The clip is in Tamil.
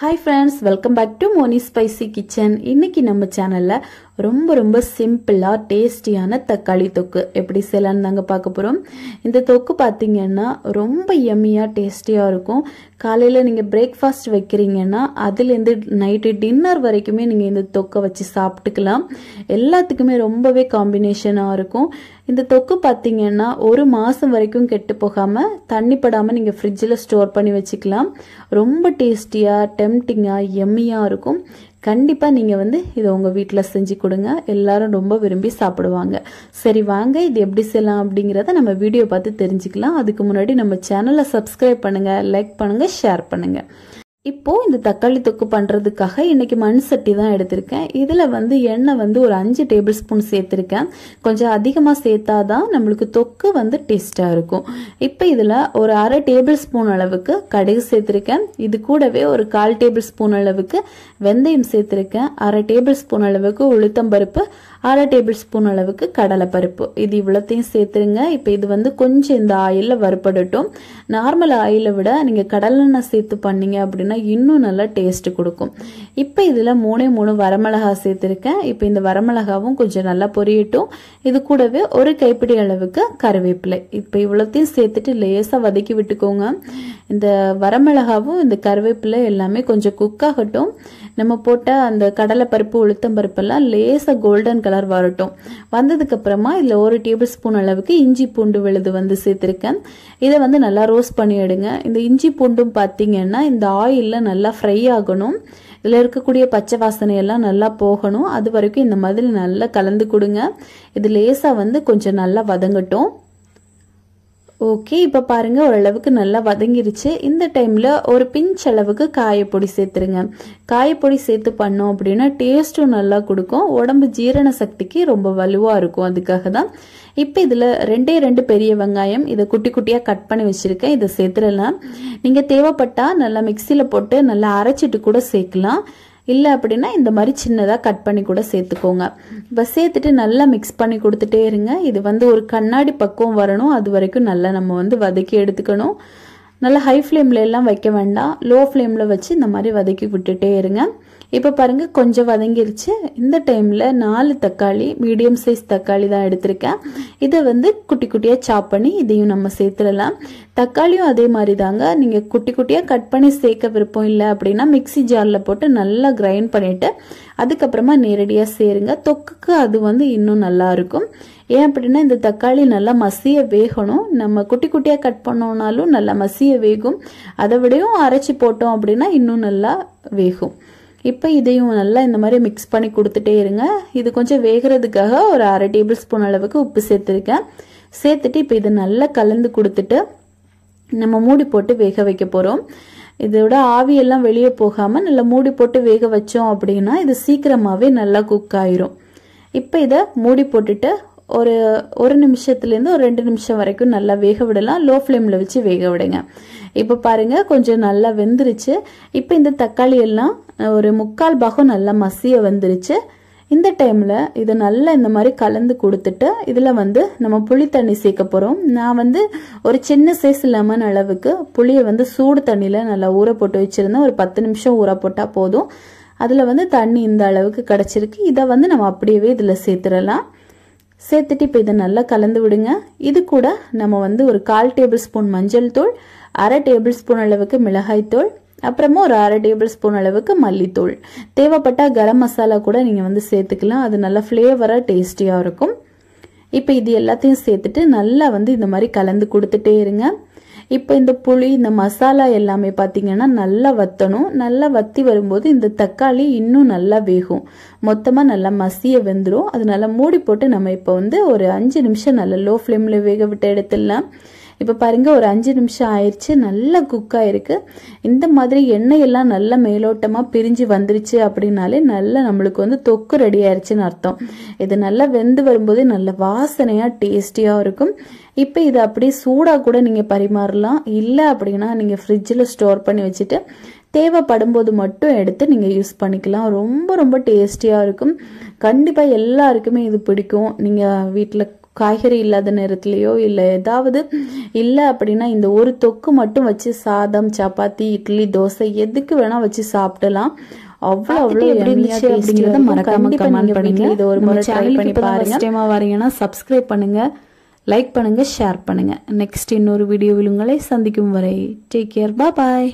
Hi friends, welcome back to Moni Spicy Kitchen. இன்னைக்கு நம்ம சேனல்ல ரொம்ப சிம்பிளா டேஸ்டியான தக்காளி தொக்கு எப்படி செய்யலாம்னு தாங்க பார்க்க போறோம். இந்த தொக்கு பாத்தீங்கன்னா ரொம்ப யம்மியா டேஸ்டியா இருக்கும். காலையில நீங்க பிரேக்ஃபாஸ்ட் வைக்கிறீங்கன்னா அதுல இருந்து நைட் டின்னர் வரைக்குமே நீங்க இந்த தொக்கை வச்சு சாப்பிட்டுக்கலாம். எல்லாத்துக்குமே ரொம்பவே காம்பினேஷனா இருக்கும். இந்த தொக்கு பாத்தீங்கன்னா ஒரு மாசம் வரைக்கும் கெட்டு போகாம தண்ணி படாம நீங்க ஃப்ரிட்ஜில் ஸ்டோர் பண்ணி வச்சுக்கலாம். ரொம்ப டேஸ்டியா டெம்டிங்கா யம்மியா இருக்கும். கண்டிப்பா நீங்க இதை உங்க வீட்ல செஞ்சு கொடுங்க. எல்லாரும் ரொம்ப விரும்பி சாப்பிடுவாங்க. சரி வாங்க இது எப்படி செய்யலாம் அப்படிங்கறத நம்ம வீடியோ பார்த்து தெரிஞ்சுக்கலாம். அதுக்கு முன்னாடி நம்ம சேனலை சப்ஸ்கிரைப் பண்ணுங்க, லைக் பண்ணுங்க, ஷேர் பண்ணுங்க. இப்போ இந்த தக்காளி தொக்கு பண்றதுக்காக இன்னைக்கு மண் சட்டி தான் எடுத்திருக்கேன். இதுல எண்ணெய் ஒரு 5 டேபிள் ஸ்பூன் சேர்த்திருக்கேன். கொஞ்சம் அதிகமா சேர்த்தாதான் நம்மளுக்கு தொக்கு டேஸ்டா இருக்கும். இப்போ இதுல ஒரு 1/2 டேபிள் ஸ்பூன் அளவுக்கு கடுகு சேர்த்திருக்கேன். இது கூடவே ஒரு 1/4 டேபிள் ஸ்பூன் அளவுக்கு வெந்தயம் சேர்த்திருக்கேன். 1/2 டேபிள் ஸ்பூன் அளவுக்கு உளுத்தம்பருப்பு, 1/2 டேபிள் ஸ்பூன் அளவுக்கு கடலைப்பருப்பு. இது இவ்வளத்தையும் சேர்த்துருங்க. இப்போ இது கொஞ்சம் இந்த ஆயில்ல வறுபடட்டும். நார்மல் ஆயிலை விட நீங்க கடலெண்ணெய் சேர்த்து பண்ணீங்க அப்படின்னா இன்னும் நல்லா டேஸ்ட் கொடுக்கும். இப்போ இதுல 3 வரமிளகா சேர்த்திருக்கேன். இப்போ இந்த வரமிளகாவும் கொஞ்சம் நல்லா பொரியட்டும். இது கூடவே ஒரு கைப்பிடி அளவுக்கு கருவேப்பிலை. இப்போ இவ்வளத்தையும் சேர்த்துட்டு லேசா வதக்கி விட்டுக்கோங்க. இந்த வரமிளகாவும் இந்த கருவேப்பிலை எல்லாமே கொஞ்சம் குக் ஆகட்டும். நம்ம போட்ட அந்த கடலை பருப்பு உளுத்தம் பருப்பு எல்லாம் லேசா கோல்டன் கலர் வரட்டும். வந்ததுக்கு அப்புறமா இதுல 1 டேபிள் ஸ்பூன் அளவுக்கு இஞ்சி பூண்டு விழுது சேர்த்திருக்கேன். இதை நல்லா ரோஸ்ட் பண்ணி எடுங்க. இந்த இஞ்சி பூண்டும் பாத்தீங்கன்னா இந்த ஆயில்ல நல்லா ஃப்ரை ஆகணும். இதுல இருக்கக்கூடிய பச்சை வாசனை எல்லாம் நல்லா போகணும். அது வரைக்கும் இந்த மாதிரி நல்லா கலந்து கொடுங்க. இது லேசா கொஞ்சம் நல்லா வதங்கட்டும். ஓகே, இப்ப பாருங்க ஓரளவுக்கு நல்லா வதங்கிருச்சு. இந்த டைம்ல ஒரு பிஞ்ச் அளவுக்கு காயப்பொடி சேர்த்துருங்க. காயப்பொடி சேர்த்து பண்ணோம் அப்படின்னா டேஸ்டும் நல்லா கொடுக்கும். உடம்பு ஜீரண சக்திக்கு ரொம்ப வலுவா இருக்கும். அதுக்காக தான். இப்ப இதுல 2 பெரிய வெங்காயம் இதை குட்டி குட்டியா கட் பண்ணி வச்சிருக்கேன். இதை சேர்த்துடலாம். நீங்க தேவைப்பட்டா நல்லா மிக்சியில போட்டு நல்லா அரைச்சிட்டு கூட சேர்க்கலாம். இல்ல அப்படின்னா இந்த மாதிரி சின்னதா கட் பண்ணி கூட சேர்த்துக்கோங்க. இப்ப சேர்த்துட்டு நல்லா மிக்ஸ் பண்ணி கொடுத்துட்டே இருங்க. இது ஒரு கண்ணாடி பக்குவம் வரணும். அது வரைக்கும் நல்லா நம்ம வதக்கி எடுத்துக்கணும். நல்லா ஹை ஃப்ளேம்ல எல்லாம் வைக்க வேண்டாம். லோ ஃப்ளேம்ல வச்சு இந்த மாதிரி வதக்கி விட்டுட்டே இருங்க. இப்ப பாருங்க கொஞ்சம் வதங்கிருச்சு. இந்த டைம்ல 4 தக்காளி மீடியம் சைஸ் தக்காளி தான் எடுத்திருக்கேன். இதை குட்டி குட்டியா சாப் பண்ணி இதையும் நம்ம சேர்த்துடலாம். தக்காளியும் அதே மாதிரி தாங்க. நீங்க குட்டி குட்டியா கட் பண்ணி சேர்க்க விருப்பம் இல்லை அப்படின்னா மிக்சி ஜார்ல போட்டு நல்லா கிரைண்ட் பண்ணிட்டு அதுக்கப்புறமா நேரடியா சேருங்க. தொக்குக்கு அது இன்னும் நல்லா இருக்கும். ஏன் அப்படின்னா இந்த தக்காளி நல்லா மசிய வேகணும். நம்ம குட்டி குட்டியா கட் பண்ணோம்னாலும் நல்லா மசிய வேகும். அதை விடையும் அரைச்சி போட்டோம் அப்படின்னா இன்னும் நல்லா வேகும். இப்போ இதையும் நல்லா இந்த மாதிரி மிக்ஸ் பண்ணி கொடுத்துட்டே இருங்க. இது கொஞ்சம் வேகிறதுக்காக ஒரு 1/2 டேபிள் ஸ்பூன் அளவுக்கு உப்பு சேர்த்துருக்கேன். சேர்த்துட்டு இப்போ இதை நல்லா கலந்து கொடுத்துட்டு நம்ம மூடி போட்டு வேக வைக்க போறோம். இதோட ஆவியெல்லாம் வெளியே போகாம நல்லா மூடி போட்டு வேக வச்சோம் அப்படின்னா இது சீக்கிரமாவே நல்லா குக் ஆயிரும். இப்போ இதை மூடி போட்டுட்டு ஒரு நிமிஷத்துல இருந்து ஒரு 2 நிமிஷம் வரைக்கும் நல்லா வேக விடலாம். லோ ஃப்ளேம்ல வச்சு வேக விடுங்க. இப்ப பாருங்க கொஞ்சம் நல்லா வெந்துருச்சு. இப்ப இந்த தக்காளி எல்லாம் ஒரு 3/4 பாகம் நல்லா மசிய வந்துருச்சு. இந்த டைம்ல இதை நல்லா இந்த மாதிரி கலந்து கொடுத்துட்டு இதுல நம்ம புளி தண்ணி சேர்க்க போறோம். நான் ஒரு சின்ன சைஸ் லெமன் அளவுக்கு புளியை சூடு தண்ணியில நல்லா ஊற போட்டு வச்சிருந்தேன். ஒரு 10 நிமிஷம் ஊற போட்டா போதும். அதுல தண்ணி இந்த அளவுக்கு கிடைச்சிருக்கு. இதை நம்ம அப்படியே இதுல சேர்த்துடலாம். சேர்த்துட்டு இப்போ இதை நல்லா கலந்து விடுங்க. இது கூட நம்ம ஒரு 1/4 டேபிள் ஸ்பூன் மஞ்சள் தூள், 1/2 டேபிள் ஸ்பூன் அளவுக்கு மிளகாய் தூள், அப்புறமா ஒரு 1/2 டேபிள் ஸ்பூன் அளவுக்கு மல்லித்தூள், தேவைப்பட்டா கரம் மசாலா கூட நீங்க சேர்த்துக்கலாம். அது நல்ல ஃபிளேவரா டேஸ்டியா இருக்கும். இப்போ இது எல்லாத்தையும் சேர்த்துட்டு நல்லா இந்த மாதிரி கலந்து கொடுத்துட்டே இருங்க. இப்போ இந்த புளி இந்த மசாலா எல்லாமே பாத்தீங்கன்னா நல்லா வத்தணும். நல்லா வத்தி வரும்போது இந்த தக்காளி இன்னும் நல்லா வேகும். மொத்தமா நல்லா மசிய வெந்துடும். அதனால மூடி போட்டு நம்ம இப்போ ஒரு 5 நிமிஷம் நல்லா லோ ஃப்ளேம்ல வேக விட்டு எடுத்துடலாம். இப்ப பாருங்க ஒரு 5 நிமிஷம் ஆயிடுச்சு. நல்லா குக் ஆயிருக்கு. இந்த மாதிரி எண்ணெய் எல்லாம் நல்லா மேலோட்டமா பிரிஞ்சு வந்துருச்சு அப்படின்னாலே நல்லா நம்மளுக்கு தொக்கு ரெடி ஆயிருச்சுன்னு அர்த்தம். இது நல்லா வெந்து வரும்போது நல்ல வாசனையா டேஸ்டியா இருக்கும். இப்ப இது அப்படியே சூடா கூட நீங்க பரிமாறலாம். இல்ல அப்படின்னா நீங்க ஃப்ரிட்ஜ்ல ஸ்டோர் பண்ணி வச்சுட்டு தேவைப்படும் போது மட்டும் எடுத்து நீங்க யூஸ் பண்ணிக்கலாம். ரொம்ப டேஸ்டியா இருக்கும். கண்டிப்பா எல்லாருக்குமே இது பிடிக்கும். நீங்க வீட்டுல காய்கறி இல்லாத நேரத்துலையோ இல்லை ஏதாவது இல்லை அப்படின்னா இந்த ஒரு தொக்கு மட்டும் வச்சு சாதம், சப்பாத்தி, இட்லி, தோசை எதுக்கு வேணா வச்சு சாப்பிடலாம். அவ்வளோ எப்படி இருந்துச்சு அப்படிங்கிறத மறக்காம கமெண்ட் பண்ணுங்க. இது ஒரு முறை ட்ரை பண்ணி பாருங்க. ஃபர்ஸ்ட் டைமா வரீங்கன்னா சப்ஸ்கிரைப் பண்ணுங்க, லைக் பண்ணுங்க, ஷேர் பண்ணுங்க. நெக்ஸ்ட் இன்னொரு வீடியோவில் உங்களை சந்திக்கும் வரை டேக் கேர், பாய்.